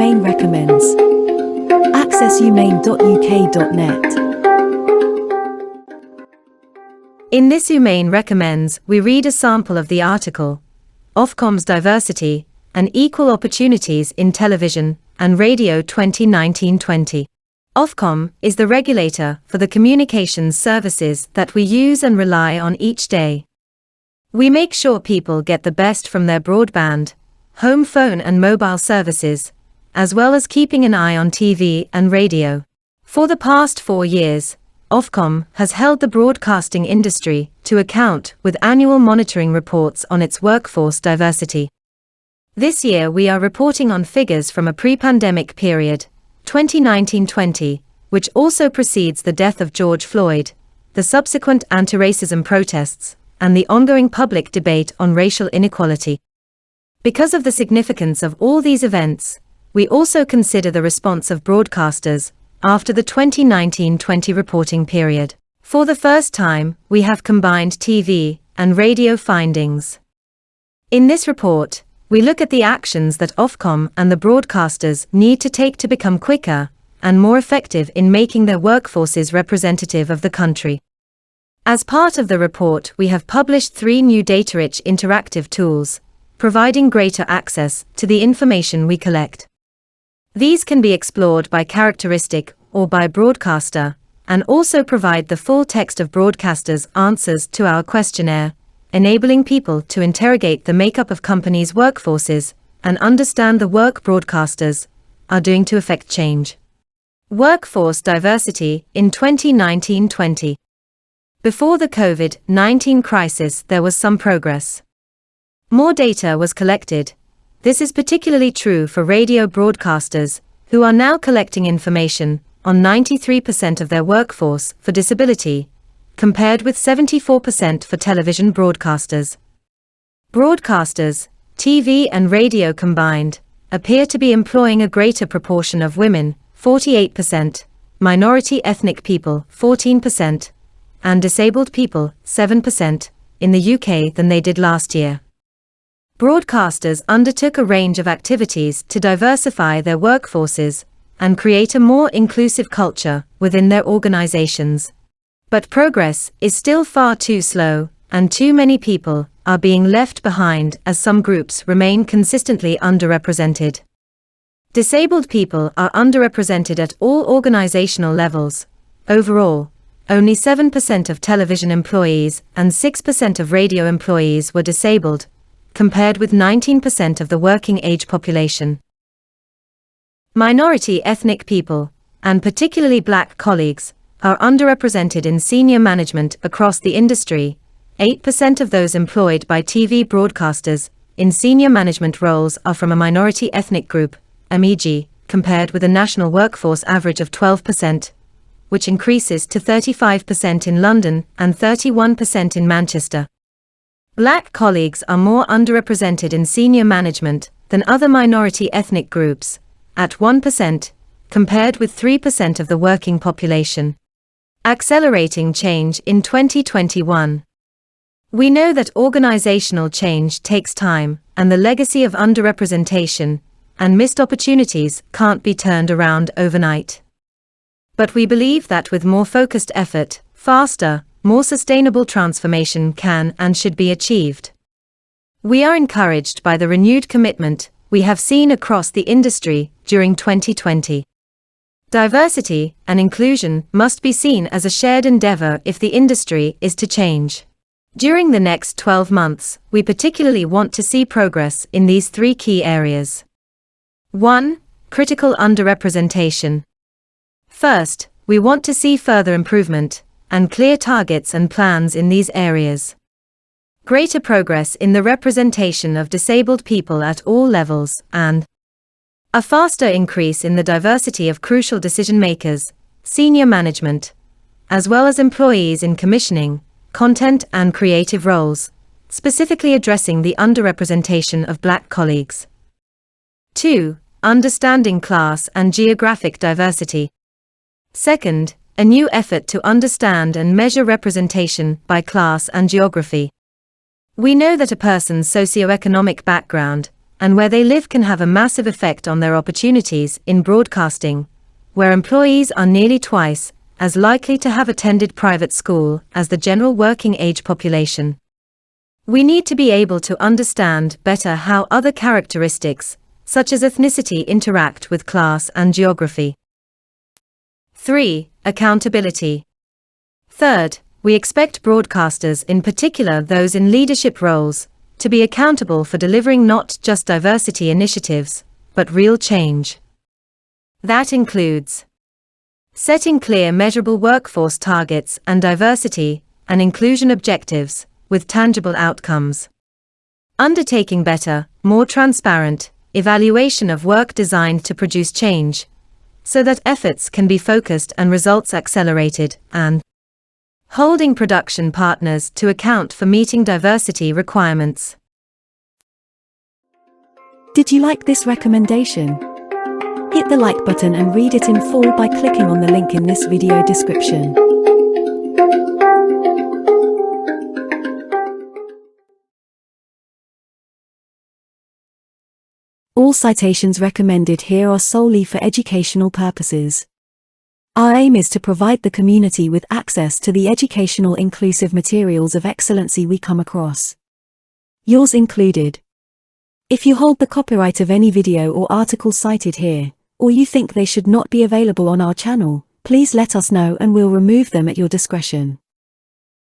Humane recommends. Access humane.uk.net. In this Humane Recommends, we read a sample of the article, Ofcom's Diversity and Equal Opportunities in Television and Radio 2019-20. Ofcom is the regulator for the communications services that we use and rely on each day. We make sure people get the best from their broadband, home phone and mobile services, as well as keeping an eye on TV and radio. For the past 4 years, Ofcom has held the broadcasting industry to account with annual monitoring reports on its workforce diversity. This year we are reporting on figures from a pre-pandemic period, 2019-20, which also precedes the death of George Floyd, the subsequent anti-racism protests, and the ongoing public debate on racial inequality. Because of the significance of all these events, we also consider the response of broadcasters after the 2019-20 reporting period. For the first time, we have combined TV and radio findings. In this report, we look at the actions that Ofcom and the broadcasters need to take to become quicker and more effective in making their workforces representative of the country. As part of the report, we have published 3 new data-rich interactive tools, providing greater access to the information we collect. These can be explored by characteristic or by broadcaster, and also provide the full text of broadcasters' answers to our questionnaire, enabling people to interrogate the makeup of companies' workforces and understand the work broadcasters are doing to effect change. Workforce diversity in 2019-20. Before the COVID-19 crisis, there was some progress. More data was collected. This is particularly true for radio broadcasters, who are now collecting information on 93% of their workforce for disability, compared with 74% for television broadcasters. Broadcasters, TV and radio combined, appear to be employing a greater proportion of women, 48%, minority ethnic people, 14%, and disabled people, 7%, in the UK than they did last year. Broadcasters undertook a range of activities to diversify their workforces and create a more inclusive culture within their organizations. But progress is still far too slow, and too many people are being left behind as some groups remain consistently underrepresented. Disabled people are underrepresented at all organizational levels. Overall, only 7% of television employees and 6% of radio employees were disabled, compared with 19% of the working-age population. Minority ethnic people, and particularly Black colleagues, are underrepresented in senior management across the industry. 8% of those employed by TV broadcasters in senior management roles are from a minority ethnic group, MEG, compared with a national workforce average of 12%, which increases to 35% in London and 31% in Manchester. Black colleagues are more underrepresented in senior management than other minority ethnic groups, at 1%, compared with 3% of the working population. Accelerating change in 2021. We know that organizational change takes time, and the legacy of underrepresentation and missed opportunities can't be turned around overnight. But we believe that with more focused effort, faster, more sustainable transformation can and should be achieved. We are encouraged by the renewed commitment we have seen across the industry during 2020. Diversity and inclusion must be seen as a shared endeavor if the industry is to change. During the next 12 months, we particularly want to see progress in these 3 key areas. 1. Critical underrepresentation. First, we want to see further improvement and clear targets and plans in these areas. Greater progress in the representation of disabled people at all levels, and a faster increase in the diversity of crucial decision-makers, senior management, as well as employees in commissioning, content and creative roles, specifically addressing the underrepresentation of Black colleagues. 2. Understanding class and geographic diversity. Second, a new effort to understand and measure representation by class and geography. We know that a person's socioeconomic background and where they live can have a massive effect on their opportunities in broadcasting, where employees are nearly twice as likely to have attended private school as the general working age population. We need to be able to understand better how other characteristics, such as ethnicity, interact with class and geography. 3. Accountability. Third, we expect broadcasters, in particular those in leadership roles, to be accountable for delivering not just diversity initiatives, but real change. That includes setting clear, measurable workforce targets and diversity and inclusion objectives with tangible outcomes. Undertaking better, more transparent evaluation of work designed to produce change, so that efforts can be focused and results accelerated, and holding production partners to account for meeting diversity requirements. Did you like this recommendation? Hit the like button and read it in full by clicking on the link in this video description. All citations recommended here are solely for educational purposes. Our aim is to provide the community with access to the educational inclusive materials of excellency we come across. Yours included. If you hold the copyright of any video or article cited here, or you think they should not be available on our channel, please let us know and we'll remove them at your discretion.